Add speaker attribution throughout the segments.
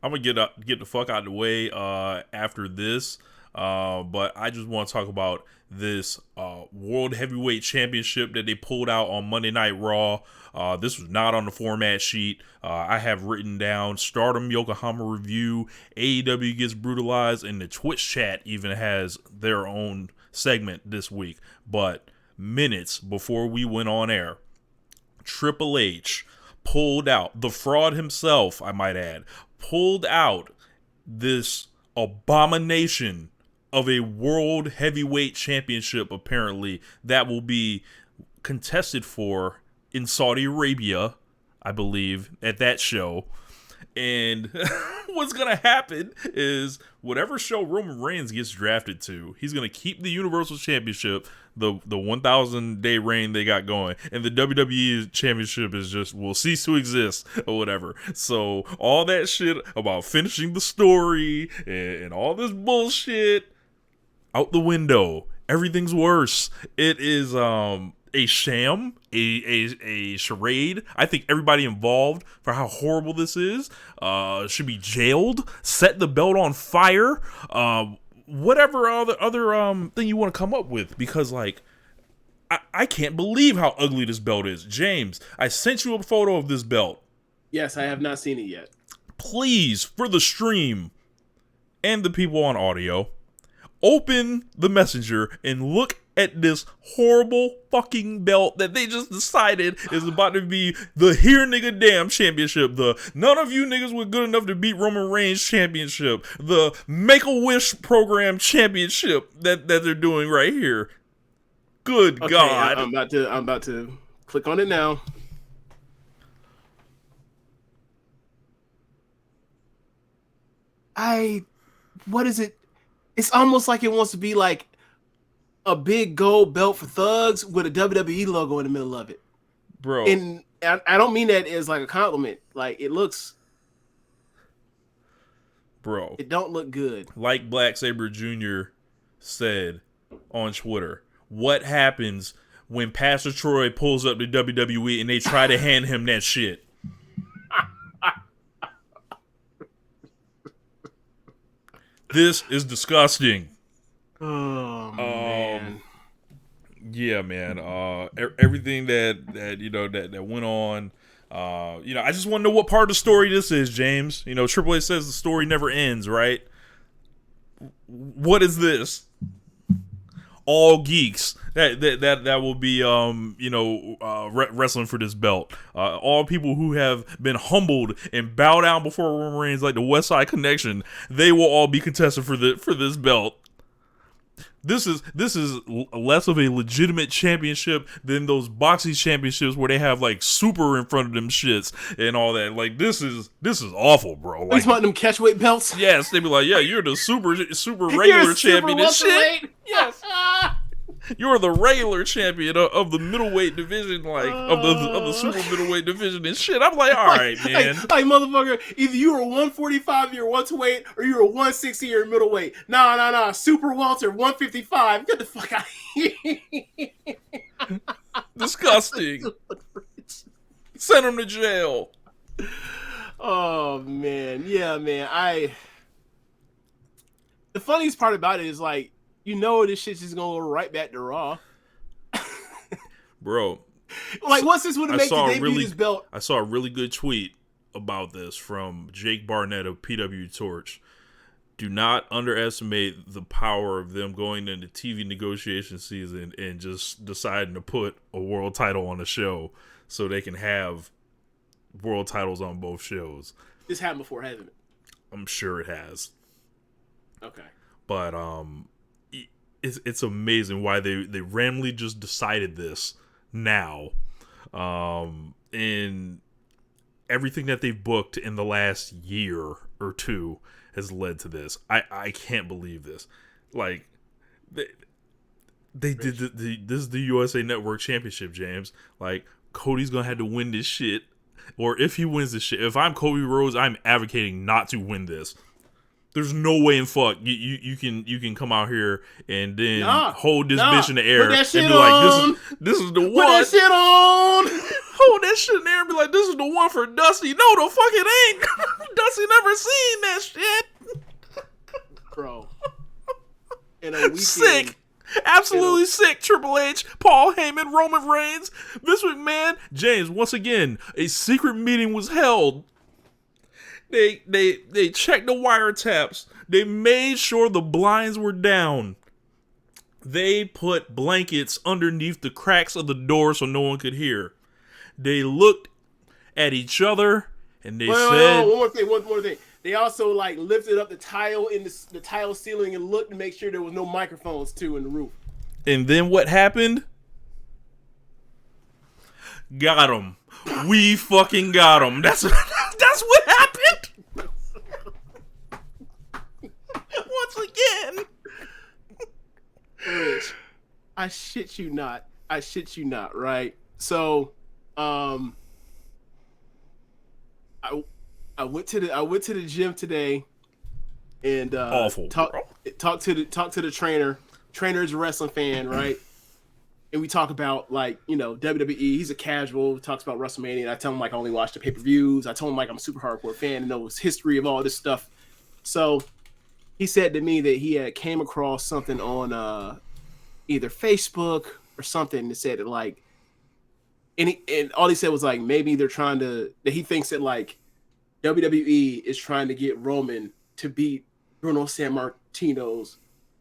Speaker 1: I'm gonna get the fuck out of the way after this. But I just want to talk about this World Heavyweight Championship that they pulled out on Monday Night Raw. This was not on the format sheet. I have written down Stardom Yokohama review, AEW gets brutalized, and the Twitch chat even has their own segment this week. But minutes before we went on air, Triple H pulled out, the fraud himself, I might add, pulled out this abomination of a World Heavyweight Championship, apparently, that will be contested for in Saudi Arabia, I believe, at that show. And what's going to happen is whatever show Roman Reigns gets drafted to, he's going to keep the Universal Championship, the 1,000-day reign they got going. And the WWE Championship is just, will cease to exist or whatever. So all that shit about finishing the story and all this bullshit, out the window. Everything's worse. It is a sham, a charade. I think everybody involved for how horrible this is should be jailed, set the belt on fire, whatever other thing you want to come up with, because like I can't believe how ugly this belt is. James, I sent you a photo of this belt.
Speaker 2: Yes, I have not seen it yet.
Speaker 1: Please, for the stream and the people on audio, open the messenger and look at this horrible fucking belt that they just decided is about to be the here nigga damn championship. The none of you niggas were good enough to beat Roman Reigns championship. The Make-A-Wish program championship that they're doing right here. Good
Speaker 2: okay,
Speaker 1: God.
Speaker 2: I'm about to click on it now. What is it? It's almost like it wants to be like a big gold belt for thugs with a WWE logo in the middle of it.
Speaker 1: Bro.
Speaker 2: And I don't mean that as like a compliment. Like it looks...
Speaker 1: Bro.
Speaker 2: It don't look good.
Speaker 1: Like Black Sabre Jr. said on Twitter, what happens when Pastor Troy pulls up to WWE and they try to hand him that shit? This is disgusting.
Speaker 2: Oh man.
Speaker 1: Yeah, man. Everything that went on. I just want to know what part of the story this is, James. Triple H says the story never ends, right? What is this? All geeks that will be wrestling for this belt. All people who have been humbled and bow down before Roman Reigns, like the West Side Connection, they will all be contested for this belt. This is less of a legitimate championship than those boxing championships where they have like super in front of them shits and all that. Like this is awful, bro. Like,
Speaker 2: he's wanting them catchweight belts.
Speaker 1: Yes, they be like, yeah, you're the super regular champion and shit. Yes, you're the regular champion of the middleweight division, like of the super middleweight division and shit. I'm like, all right, man.
Speaker 2: Like motherfucker, either you were 145, you're 128, or you were 160, you're middleweight. Nah. Super welter, 155. Get the fuck out of here.
Speaker 1: Disgusting. Send him to jail.
Speaker 2: Oh man, yeah, man. The funniest part about it is like, this shit's just gonna go right back to Raw.
Speaker 1: Bro.
Speaker 2: Like, what's this would make the debut this belt?
Speaker 1: I saw a really good tweet about this from Jake Barnett of PW Torch. Do not underestimate the power of them going into TV negotiation season and just deciding to put a world title on the show so they can have world titles on both shows.
Speaker 2: This happened before, hasn't it?
Speaker 1: I'm sure it has.
Speaker 2: Okay.
Speaker 1: But, it's amazing why they randomly just decided this now. And everything that they've booked in the last year or two has led to this. I can't believe this. Like, they did this is the USA Network Championship, James. Like, Cody's gonna have to win this shit. Or if he wins this shit, if I'm Cody Rhodes, I'm advocating not to win this. There's no way in fuck you can come out here and then hold this bitch in the air and be
Speaker 2: on.
Speaker 1: like, this is the one.
Speaker 2: Put that shit on.
Speaker 1: Hold that shit in there and be like, this is the one for Dusty. No, the fuck it ain't. Dusty never seen that shit.
Speaker 2: Bro. In a weekend.
Speaker 1: Sick. Absolutely sick. Triple H, Paul Heyman, Roman Reigns, Vince McMahon, James. Once again, a secret meeting was held. They checked the wiretaps. They made sure the blinds were down. They put blankets underneath the cracks of the door so no one could hear. They looked at each other and they said,
Speaker 2: one more thing. They also like lifted up the tile in the tile ceiling and looked to make sure there was no microphones too in the roof.
Speaker 1: And then what happened? Got him. We fucking got him. That's what happened. Once again.
Speaker 2: Rich, I shit you not, right? So, I went to the gym today and
Speaker 1: awful.
Speaker 2: Talk to the trainer. Trainer's a wrestling fan, right? And we talk about like, you know, WWE. He's a casual, talks about WrestleMania. And I tell him like I only watch the pay-per-views. I told him like I'm a super hardcore fan and knows history of all this stuff. So he said to me that he had came across something on either Facebook or something that said that like, and all he said was like maybe they're trying to, that he thinks that like WWE is trying to get Roman to beat Bruno Sammartino's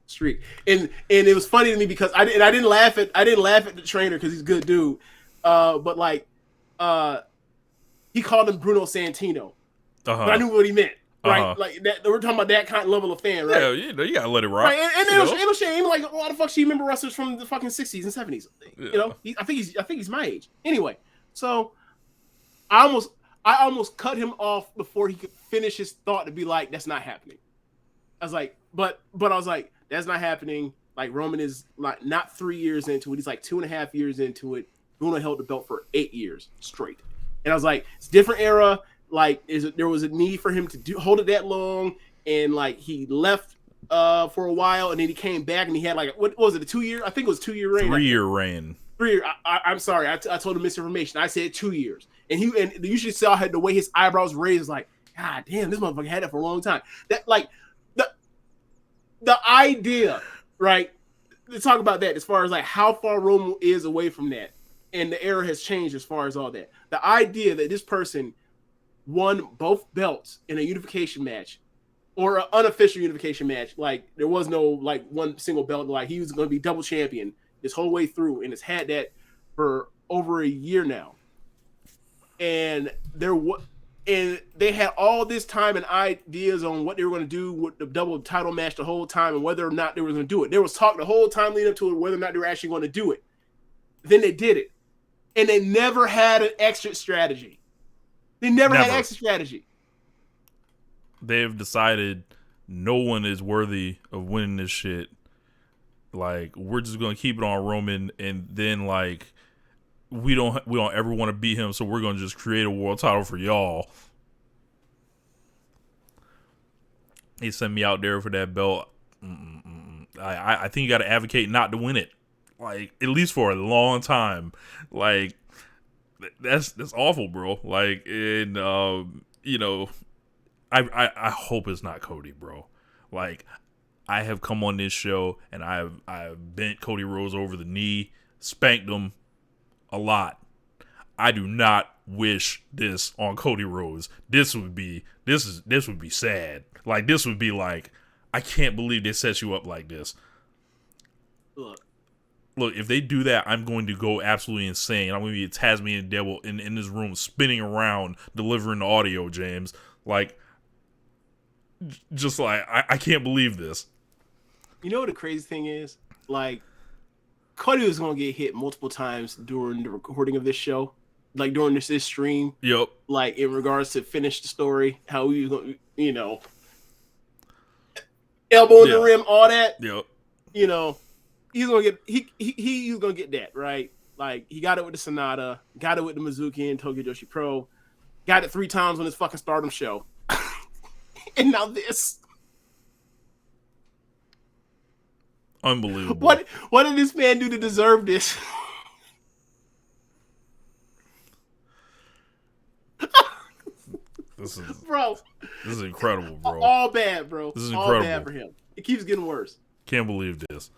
Speaker 2: streak. And it was funny to me because I didn't laugh at the trainer because he's a good dude. But like he called him Bruno Santino. But I knew what he meant. Right, like that. We're talking about that kind of level of fan, right?
Speaker 1: Yeah, you gotta let it rock.
Speaker 2: Right, and it'll shame like why the fuck she remember wrestlers from the fucking 60s and 70s. Yeah. You know, I think he's my age. Anyway, so I almost cut him off before he could finish his thought to be like, that's not happening. I was like, but I was like, that's not happening. Like Roman is like not 3 years into it. He's like 2.5 years into it. Bruno held the belt for 8 years straight. And I was like, it's a different era. Like, there was a need for him to hold it that long, and like he left for a while, and then he came back, and he had like what was it, a 2 year? I think it was 2 year reign.
Speaker 1: 3 year reign.
Speaker 2: 3 year. I'm sorry, I told him misinformation. I said 2 years, and you should saw the way his eyebrows raised. Like, God damn, this motherfucker had it for a long time. That like the idea, right? To talk about that as far as like how far Roman is away from that, and the era has changed as far as all that. The idea that this person won both belts in a unification match or an unofficial unification match. Like there was no like one single belt. Like he was going to be double champion this whole way through and has had that for over a year now. And they had all this time and ideas on what they were going to do with the double title match the whole time and whether or not they were going to do it. There was talk the whole time leading up to it, whether or not they were actually going to do it. Then they did it. And they never had an exit strategy. They never had exit strategy.
Speaker 1: They've decided no one is worthy of winning this shit. Like, we're just gonna keep it on Roman, and then like we don't ever want to beat him, so we're gonna just create a world title for y'all. He sent me out there for that belt. I think you got to advocate not to win it, like at least for a long time. Like. That's awful, bro. Like, and you know, I hope it's not Cody, bro. Like, I have come on this show and I've bent Cody Rhodes over the knee, spanked him a lot. I do not wish this on Cody Rhodes. This would be sad. Like, this would be like, I can't believe they set you up like this. Look, if they do that, I'm going to go absolutely insane. I'm going to be a Tasmanian devil in this room spinning around, delivering the audio, James. Like, just like, I can't believe this.
Speaker 2: You know what the crazy thing is? Like, Cody was going to get hit multiple times during the recording of this show. Like, during this stream.
Speaker 1: Yep.
Speaker 2: Like, in regards to finish the story, how he was going to, you know, elbow in the rim, all that.
Speaker 1: Yep.
Speaker 2: You know. He's gonna get he's gonna get that, right? Like he got it with the Sonata, got it with the Mizuki and Tokyo Joshi Pro, got it 3 times on his fucking Stardom show, and now this.
Speaker 1: Unbelievable.
Speaker 2: What did this man do to deserve this?
Speaker 1: This is
Speaker 2: Bro,
Speaker 1: this is incredible, bro.
Speaker 2: all bad, bro.
Speaker 1: This is
Speaker 2: all
Speaker 1: incredible.
Speaker 2: bad for him. It keeps getting worse.
Speaker 1: Can't believe this.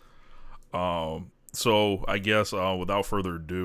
Speaker 1: So I guess without further ado,